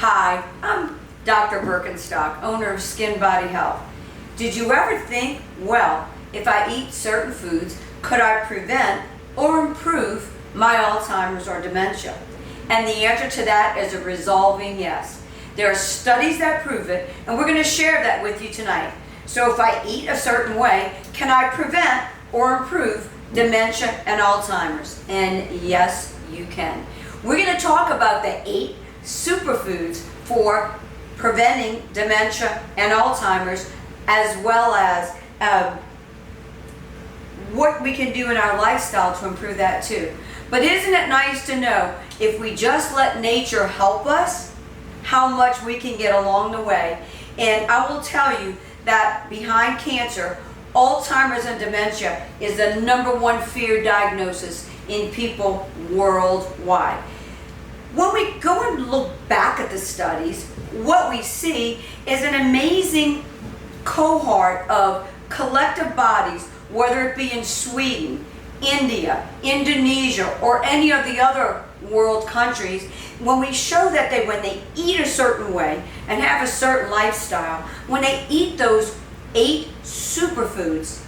Hi, I'm Dr. Birkenstock, owner of Skin Body Health. Did you ever think, well, if I eat certain foods, could I prevent or improve my Alzheimer's or dementia? And the answer to that is a resounding yes. There are studies that prove it, and we're going to share that with you tonight. So if I eat a certain way, can I prevent or improve dementia and Alzheimer's? And yes, you can. We're going to talk about the 8 superfoods for preventing dementia and Alzheimer's, as well as what we can do in our lifestyle to improve that too. But isn't it nice to know if we just let nature help us, how much we can get along the way? And I will tell you that behind cancer, Alzheimer's and dementia is the #1 fear diagnosis in people worldwide. When we go and look back at the studies, what we see is an amazing cohort of collective bodies, whether it be in Sweden, India, Indonesia, or any of the other world countries, when we show that when they eat a certain way and have a certain lifestyle, when they eat those 8 superfoods,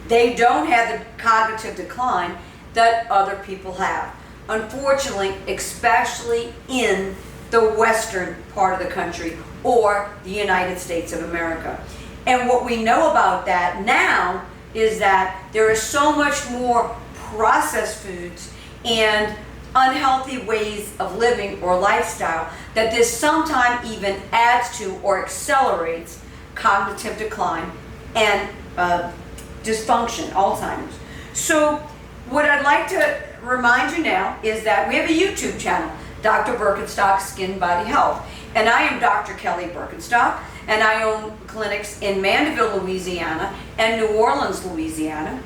they don't have the cognitive decline that other people have. Unfortunately, especially in the western part of the country or the United States of America. And what we know about that now is that there is so much more processed foods and unhealthy ways of living or lifestyle that this sometimes even adds to or accelerates cognitive decline and dysfunction, Alzheimer's. So what I'd like to remind you now is that we have a YouTube channel, Dr. Birkenstock Skin Body Health. And I am Dr. Kelly Birkenstock, and I own clinics in Mandeville, Louisiana, and New Orleans, Louisiana.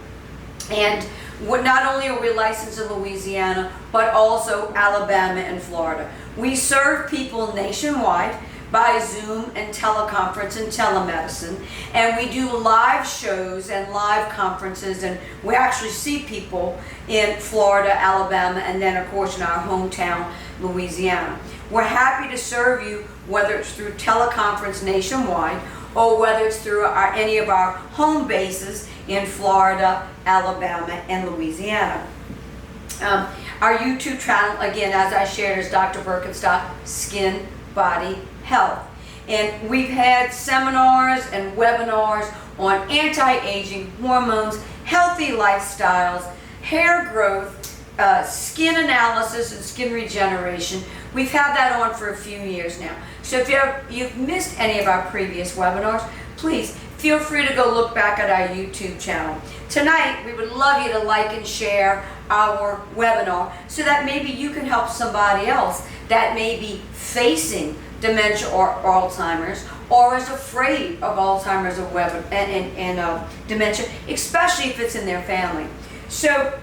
And not only are we licensed in Louisiana, but also Alabama and Florida. We serve people nationwide by Zoom and teleconference and telemedicine, and we do live shows and live conferences, and we actually see people in Florida, Alabama, and then of course in our hometown, Louisiana. We're happy to serve you, whether it's through teleconference nationwide or whether it's through any of our home bases in Florida, Alabama, and Louisiana. Our YouTube channel, again, as I shared, is Dr. Birkenstock Skin Body Health. And we've had seminars and webinars on anti-aging, hormones, healthy lifestyles, hair growth, skin analysis, and skin regeneration. We've had that on for a few years now. So if you've missed any of our previous webinars, please feel free to go look back at our YouTube channel. Tonight, we would love you to like and share our webinar so that maybe you can help somebody else that may be facing dementia or Alzheimer's, or is afraid of Alzheimer's and dementia, especially if it's in their family. So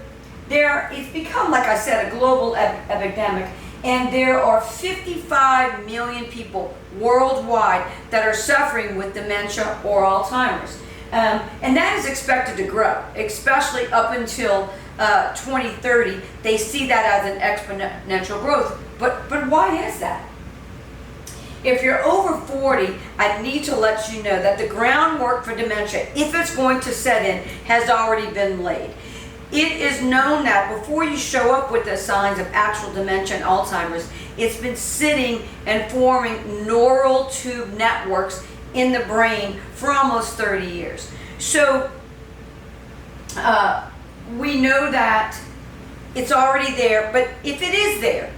it's become, like I said, a global epidemic, and there are 55 million people worldwide that are suffering with dementia or Alzheimer's. And that is expected to grow, especially up until 2030. They see that as an exponential growth. But why is that? If you're over 40, I need to let you know that the groundwork for dementia, if it's going to set in, has already been laid. It is known that before you show up with the signs of actual dementia and Alzheimer's, it's been sitting and forming neural tube networks in the brain for almost 30 years. So we know that it's already there, but if it is there,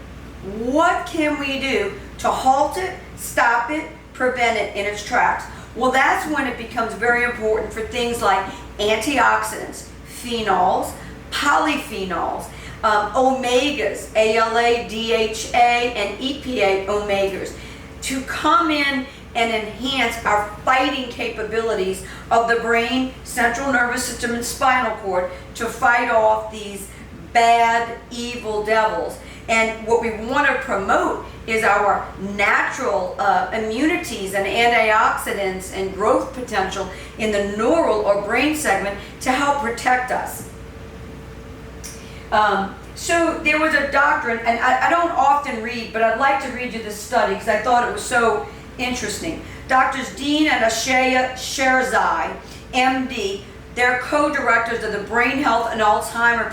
what can we do to halt it, stop it, prevent it in its tracks? Well, that's when it becomes very important for things like antioxidants, phenols, polyphenols, omegas, ALA, DHA, and EPA omegas, to come in and enhance our fighting capabilities of the brain, central nervous system, and spinal cord to fight off these bad, evil devils. And what we want to promote is our natural immunities and antioxidants and growth potential in the neural or brain segment to help protect us. So there was a doctrine, and I don't often read, but I'd like to read you this study because I thought it was so interesting. Doctors Dean and Ashaya Sherzai, MD, they're co-directors of the Brain Health and Alzheimer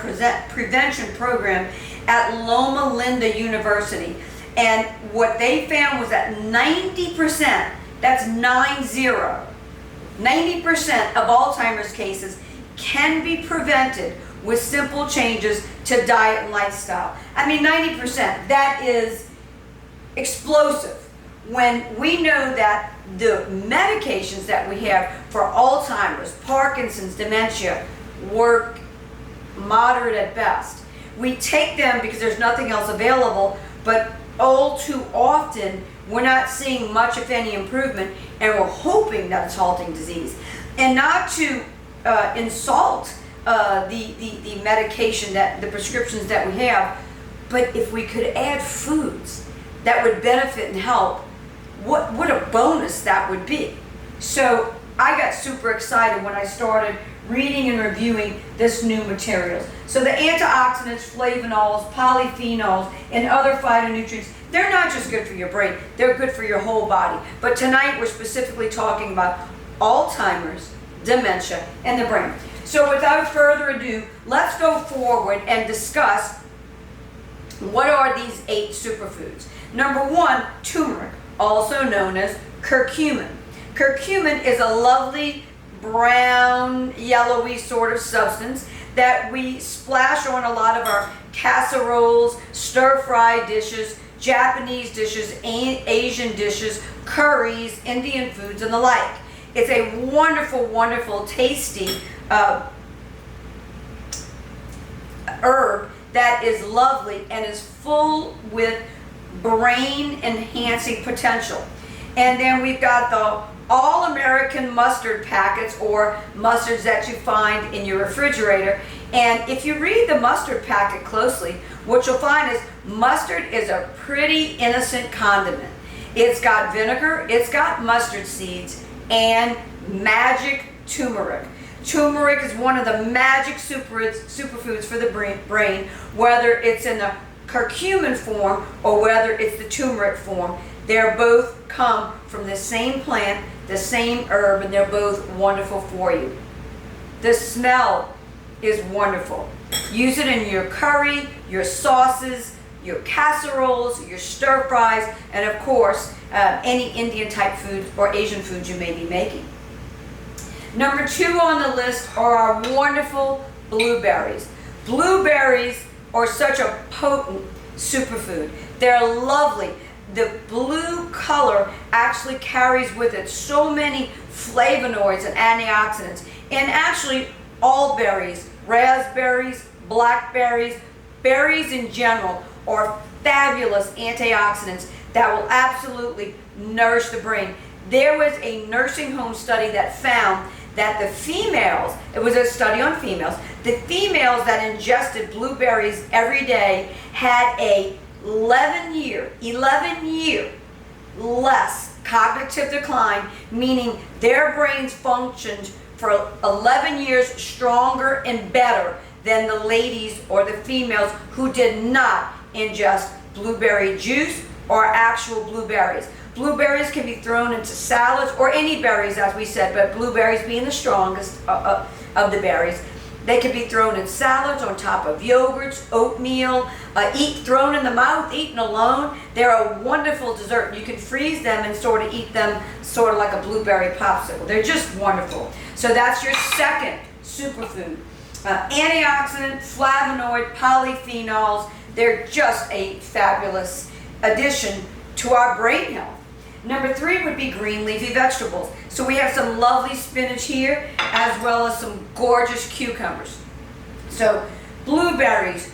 Prevention Program at Loma Linda University. And what they found was that 90%, that's 90% of Alzheimer's cases can be prevented with simple changes to diet and lifestyle. I mean, 90%, that is explosive. When we know that the medications that we have for Alzheimer's, Parkinson's, dementia work moderate at best. We take them because there's nothing else available, but all too often we're not seeing much, if any, improvement, and we're hoping that it's halting disease. And not to insult the medication, that the prescriptions that we have, but if we could add foods that would benefit and help, what a bonus that would be. So I got super excited when I started reading and reviewing this new materials. So the antioxidants, flavonols, polyphenols, and other phytonutrients, they're not just good for your brain, they're good for your whole body. But tonight we're specifically talking about Alzheimer's, dementia, and the brain. So without further ado, let's go forward and discuss what are these 8 superfoods. Number 1, turmeric, also known as curcumin. Curcumin is a lovely brown, yellowy sort of substance that we splash on a lot of our casseroles, stir-fry dishes, Japanese dishes, Asian dishes, curries, Indian foods, and the like. It's a wonderful, wonderful, tasty herb that is lovely and is full with brain enhancing potential. And then we've got the all-American mustard packets, or mustards that you find in your refrigerator. And if you read the mustard packet closely, what you'll find is mustard is a pretty innocent condiment. It's got vinegar, it's got mustard seeds, and magic turmeric. Turmeric is one of the magic superfoods for the brain, whether it's in the curcumin form or whether it's the turmeric form. They're both come from the same plant, the same herb, and they're both wonderful for you. The smell is wonderful. Use it in your curry, your sauces, your casseroles, your stir fries, and of course, any Indian type foods or Asian foods you may be making. Number 2 on the list are our wonderful blueberries. Blueberries are such a potent superfood. They're lovely. The blue color actually carries with it so many flavonoids and antioxidants. And actually, all berries, raspberries, blackberries, berries in general, are fabulous antioxidants that will absolutely nourish the brain. There was a nursing home study that found that the females, it was a study on females, the females that ingested blueberries every day had a 11-year less cognitive decline, meaning their brains functioned for 11 years stronger and better than the ladies or the females who did not ingest blueberry juice or actual blueberries. Blueberries can be thrown into salads, or any berries, as we said, but blueberries being the strongest of the berries. They can be thrown in salads, on top of yogurts, oatmeal, thrown in the mouth, eaten alone. They're a wonderful dessert. You can freeze them and sort of eat them sort of like a blueberry popsicle. They're just wonderful. So that's your second superfood. Antioxidant, flavonoid, polyphenols, they're just a fabulous addition to our brain health. Number 3 would be green leafy vegetables. So we have some lovely spinach here, as well as some gorgeous cucumbers. So blueberries,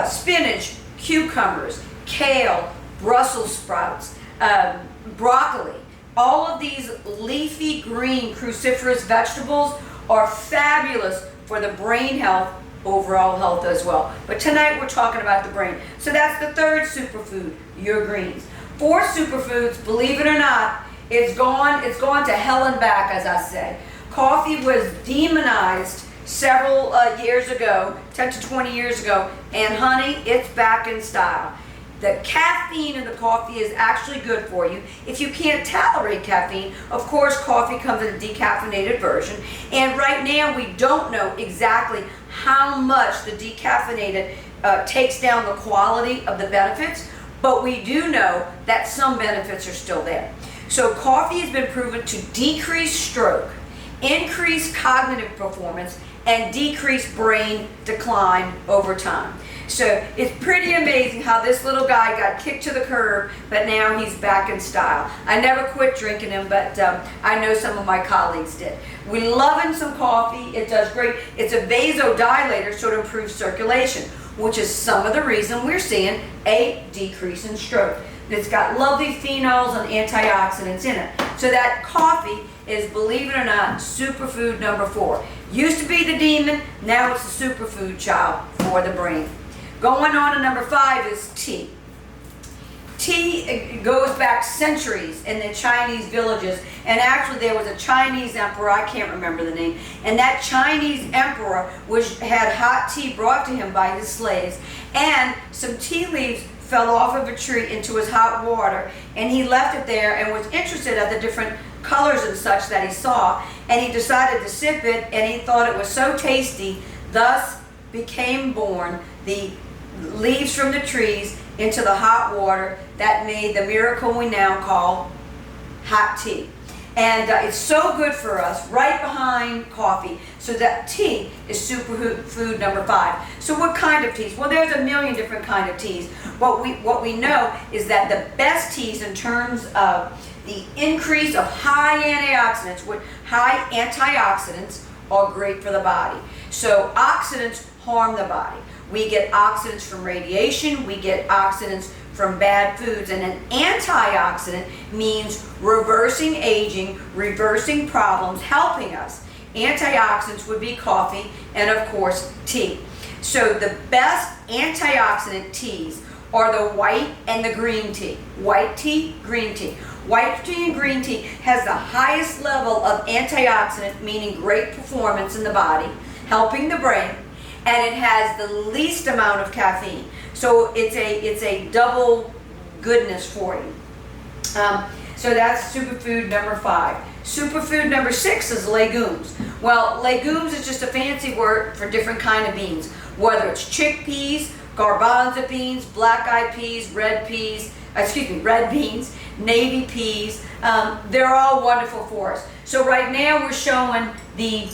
spinach, cucumbers, kale, Brussels sprouts, broccoli. All of these leafy green cruciferous vegetables are fabulous for the brain health, overall health as well. But tonight we're talking about the brain. So that's the 3rd superfood, your greens. 4 superfoods, believe it or not, it's gone to hell and back, as I say. Coffee was demonized several years ago, 10 to 20 years ago, and honey, it's back in style. The caffeine in the coffee is actually good for you. If you can't tolerate caffeine, of course, coffee comes in a decaffeinated version. And right now, we don't know exactly how much the decaffeinated takes down the quality of the benefits, but we do know that some benefits are still there. So coffee has been proven to decrease stroke, increase cognitive performance, and decrease brain decline over time. So it's pretty amazing how this little guy got kicked to the curb, but now he's back in style. I never quit drinking him, but I know some of my colleagues did. We loving some coffee. It does great. It's a vasodilator, so it improves circulation, which is some of the reason we're seeing a decrease in stroke. It's got lovely phenols and antioxidants in it. So that coffee is, believe it or not, superfood number 4. Used to be the demon, now it's the superfood child for the brain. Going on to number 5 is tea. Tea goes back centuries in the Chinese villages, and actually there was a Chinese emperor, I can't remember the name, and that Chinese emperor had hot tea brought to him by his slaves, and some tea leaves fell off of a tree into his hot water, and he left it there and was interested at the different colors and such that he saw, and he decided to sip it, and he thought it was so tasty. Thus became born the leaves from the trees into the hot water that made the miracle we now call hot tea. And it's so good for us, right behind coffee. So that tea is superfood number 5. So what kind of teas? Well, there's a million different kind of teas. What we know is that the best teas in terms of the increase of high antioxidants, are great for the body. So oxidants harm the body. We get oxidants from radiation, we get oxidants from bad foods, and an antioxidant means reversing aging, reversing problems, helping us. Antioxidants would be coffee and, of course, tea. So the best antioxidant teas are the white and the green tea. White tea, green tea. White tea and green tea has the highest level of antioxidant, meaning great performance in the body, helping the brain, and it has the least amount of caffeine. So it's a double goodness for you. So that's superfood number 5. Superfood number 6 is legumes. Well, legumes is just a fancy word for different kind of beans, whether it's chickpeas, garbanzo beans, black-eyed peas, red beans, navy peas. They're all wonderful for us. So right now we're showing the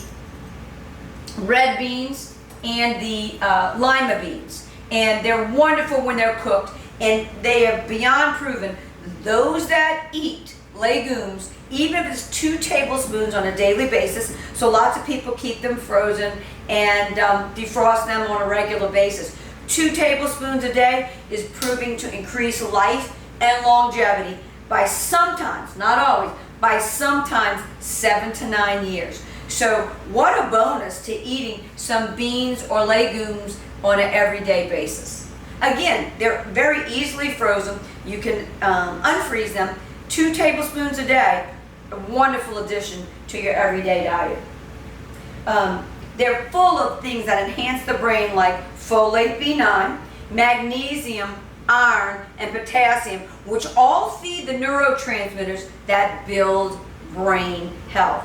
red beans and the lima beans, and they're wonderful when they're cooked, and they have beyond proven those that eat legumes, even if it's 2 tablespoons on a daily basis, so lots of people keep them frozen and defrost them on a regular basis. 2 tablespoons a day is proving to increase life and longevity by sometimes, not always, by sometimes 7 to 9 years. So what a bonus to eating some beans or legumes on an everyday basis. Again, they're very easily frozen. You can unfreeze them. 2 tablespoons a day, a wonderful addition to your everyday diet. They're full of things that enhance the brain, like folate B9, magnesium, iron, and potassium, which all feed the neurotransmitters that build brain health.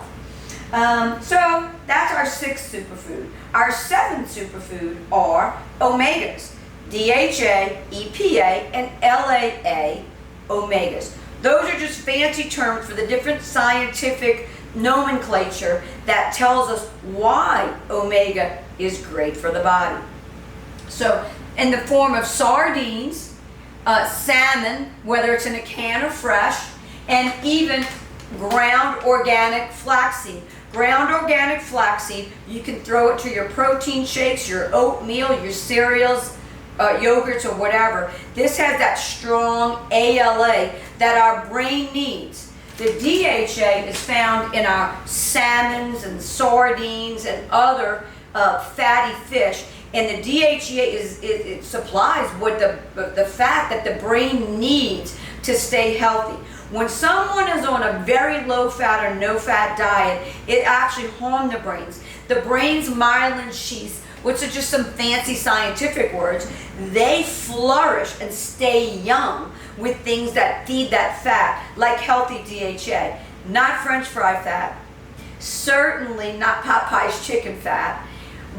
So that's our 6th superfood. Our 7th superfood are omegas, DHA, EPA, and LAA omegas. Those are just fancy terms for the different scientific nomenclature that tells us why omega is great for the body. So in the form of sardines, salmon, whether it's in a can or fresh, and even ground organic flaxseed. Ground organic flaxseed, you can throw it to your protein shakes, your oatmeal, your cereals, yogurts, or whatever. This has that strong ALA that our brain needs. The DHA is found in our salmons and sardines and other fatty fish, and the DHA it supplies what the fat that the brain needs to stay healthy. When someone is on a very low fat or no fat diet, it actually harms the brains. The brain's myelin sheaths, which are just some fancy scientific words, they flourish and stay young with things that feed that fat, like healthy DHA, not French fry fat, certainly not Popeye's chicken fat,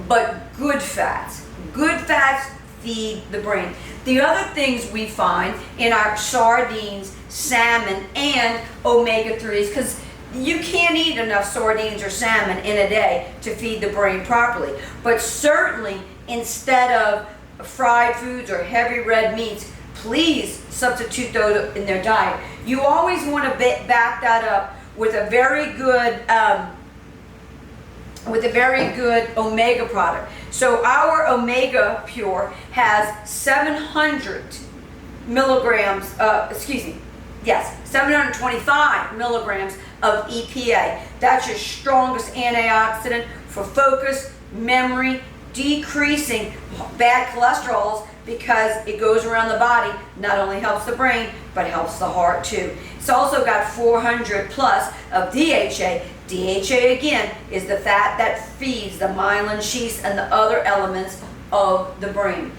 but good fats. Good fats feed the brain. The other things we find in our sardines, salmon, and omega-3s, because you can't eat enough sardines or salmon in a day to feed the brain properly. But certainly, instead of fried foods or heavy red meats, please substitute those in their diet. You always want to back that up with a very good omega product. So our Omega Pure has 700 milligrams, 725 milligrams of EPA. That's your strongest antioxidant for focus, memory, decreasing bad cholesterols, because it goes around the body, not only helps the brain, but helps the heart too. It's also got 400 plus of DHA. DHA, again, is the fat that feeds the myelin sheaths and the other elements of the brain.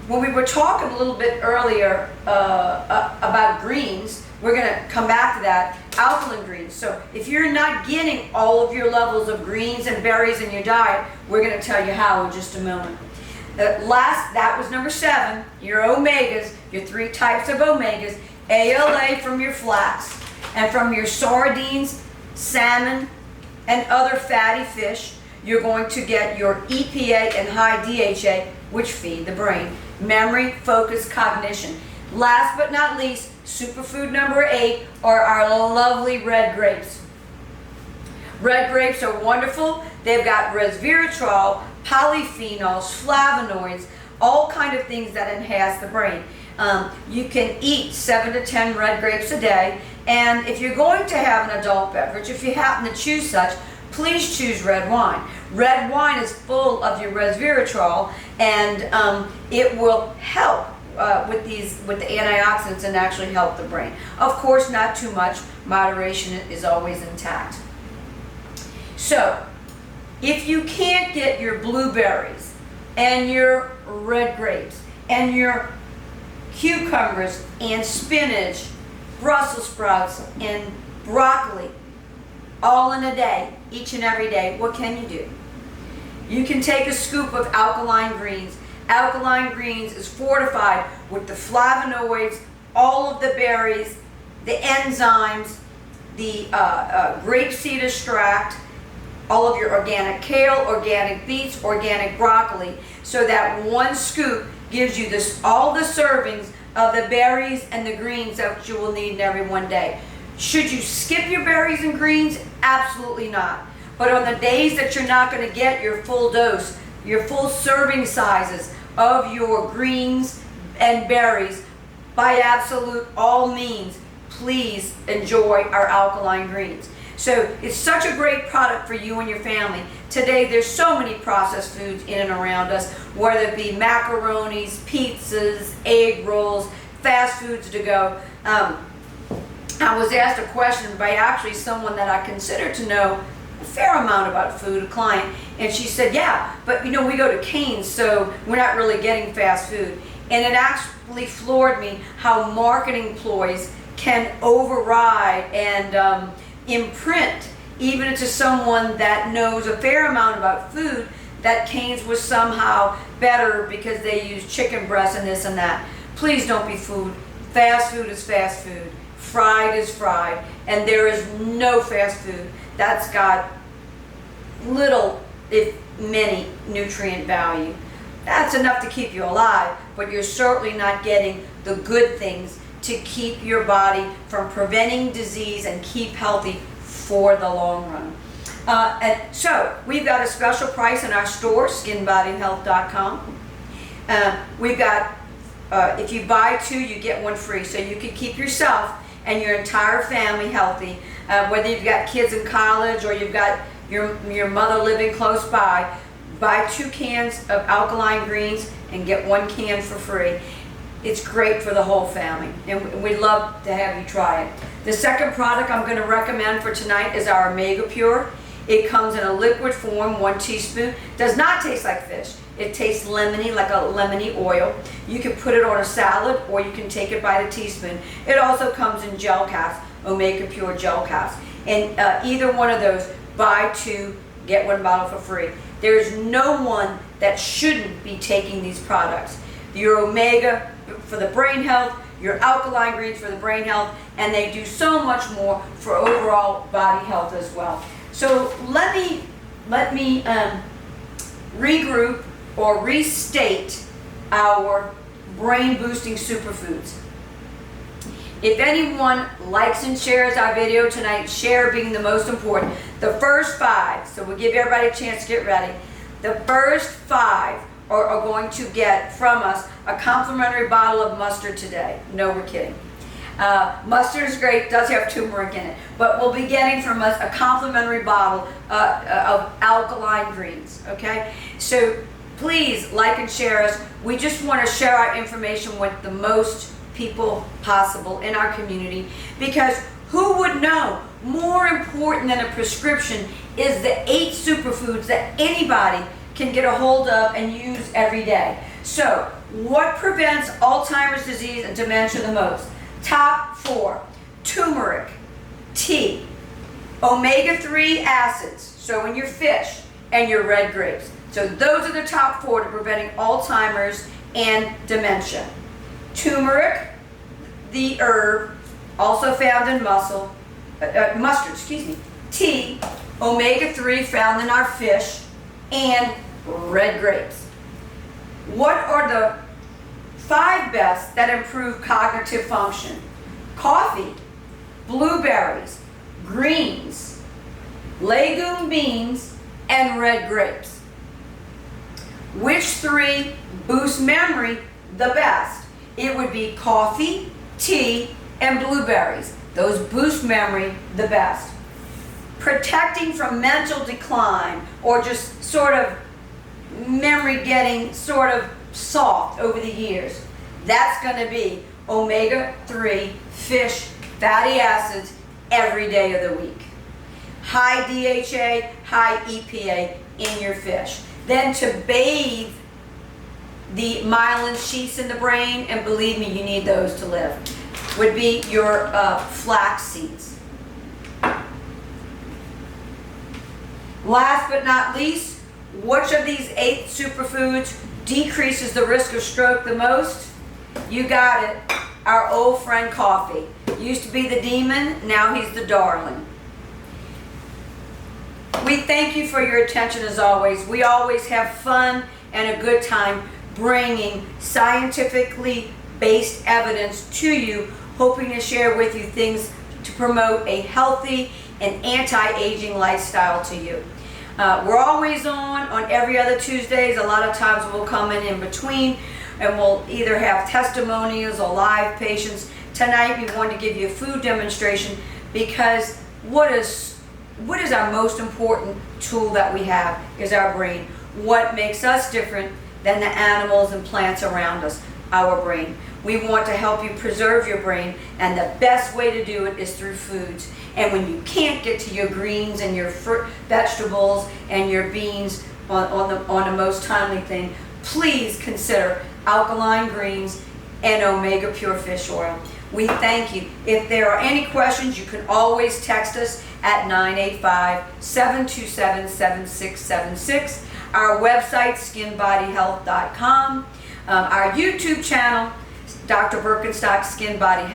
When we were talking a little bit earlier about greens, we're going to come back to that, alkaline greens. So if you're not getting all of your levels of greens and berries in your diet, we're going to tell you how in just a moment. That was number 7, your omegas, your 3 types of omegas, ALA from your flax, and from your sardines, salmon, and other fatty fish, you're going to get your EPA and high DHA, which feed the brain. Memory, focus, cognition. Last but not least, superfood number 8 are our lovely red grapes. Red grapes are wonderful. They've got resveratrol, polyphenols, flavonoids, all kind of things that enhance the brain. You can eat 7 to 10 red grapes a day, and if you're going to have an adult beverage, if you happen to choose such, please choose red wine. Red wine is full of your resveratrol, and it will help with the antioxidants and actually help the brain. Of course, not too much. Moderation is always intact. So, if you can't get your blueberries and your red grapes and your cucumbers and spinach, Brussels sprouts and broccoli all in a day, each and every day, what can you do? You can take a scoop of alkaline greens. Alkaline greens is fortified with the flavonoids, all of the berries, the enzymes, the grapeseed extract, all of your organic kale, organic beets, organic broccoli, so that one scoop gives you all the servings of the berries and the greens that you will need in every one day. Should you skip your berries and greens? Absolutely not. But on the days that you're not going to get your full dose, your full serving sizes of your greens and berries, by absolute all means, please enjoy our alkaline greens. So it's such a great product for you and your family. Today there's so many processed foods in and around us, whether it be macaronis, pizzas, egg rolls, fast foods to go. I was asked a question by actually someone that I consider to know a fair amount about food, a client, and she said, yeah, but you know, we go to Cane's, so we're not really getting fast food. And it actually floored me how marketing ploys can override and imprint even into someone that knows a fair amount about food that Cane's was somehow better because they use chicken breast and this and that. Please don't be fooled. Fast food is fast food. Fried is fried. And there is no fast food that's got little, if many, nutrient value. That's enough to keep you alive, but you're certainly not getting the good things to keep your body from preventing disease and keep healthy for the long run. And so we've got a special price in our store, skinbodyhealth.com. We've got, if you buy 2, you get 1 free, so you can keep yourself and your entire family healthy. Whether you've got kids in college or you've got your mother living close by, buy 2 cans of alkaline greens and get 1 can for free. It's great for the whole family, and we'd love to have you try it. The second product I'm going to recommend for tonight is our Omega Pure. It comes in a liquid form, 1 teaspoon. Does not taste like fish. It tastes lemony, like a lemony oil. You can put it on a salad, or you can take it by the teaspoon. It also comes in gel caps, Omega Pure gel caps. And either one of those, buy 2, get 1 bottle for free. There's no one that shouldn't be taking these products. Your Omega for the brain health, your alkaline greens for the brain health, and they do so much more for overall body health as well. So let me regroup or restate our brain boosting superfoods. If anyone likes and shares our video tonight, share being the most important, the first 5, so we'll give everybody a chance to get ready. The first 5 are going to get from us a complimentary bottle of mustard today. No, we're kidding. Mustard is great, does have turmeric in it, but we'll be getting from us a complimentary bottle of alkaline greens, okay? So please like and share us. We just want to share our information with the most people possible in our community, because who would know more important than a prescription is the 8 superfoods that anybody can get a hold of and use every day. So what prevents Alzheimer's disease and dementia the most? Top 4: turmeric, tea, omega-3 acids, so in your fish, and your red grapes. So those are the top 4 to preventing Alzheimer's and dementia. Turmeric, the herb, also found in mustard, tea, omega-3 found in our fish, and red grapes. What are the 5 best that improve cognitive function? Coffee, blueberries, greens, legume beans, and red grapes. Which 3 boost memory the best? It would be coffee, tea, and blueberries. Those boost memory the best. Protecting from mental decline, or just sort of memory getting sort of soft over the years. That's going to be omega-3 fish fatty acids every day of the week. High DHA, high EPA in your fish. Then to bathe the myelin sheaths in the brain, and believe me, you need those to live, would be your flax seeds. Last but not least, which of these 8 superfoods decreases the risk of stroke the most? You got it, our old friend coffee. Used to be the demon, now he's the darling. We thank you for your attention as always. We always have fun and a good time bringing scientifically based evidence to you, hoping to share with you things to promote a healthy and anti-aging lifestyle to you. We're always on every other Tuesdays. A lot of times we'll come in between, and we'll either have testimonials or live patients. Tonight we want to give you a food demonstration, because what is our most important tool that we have is our brain. What makes us different than the animals and plants around us? Our brain. We want to help you preserve your brain, and the best way to do it is through foods. And when you can't get to your greens and your fruit, vegetables and your beans on the most timely thing, please consider alkaline greens and Omega Pure Fish Oil. We thank you. If there are any questions, you can always text us at 985-727-7676. Our website, skinbodyhealth.com. Our YouTube channel, Dr. Birkenstock Skin Body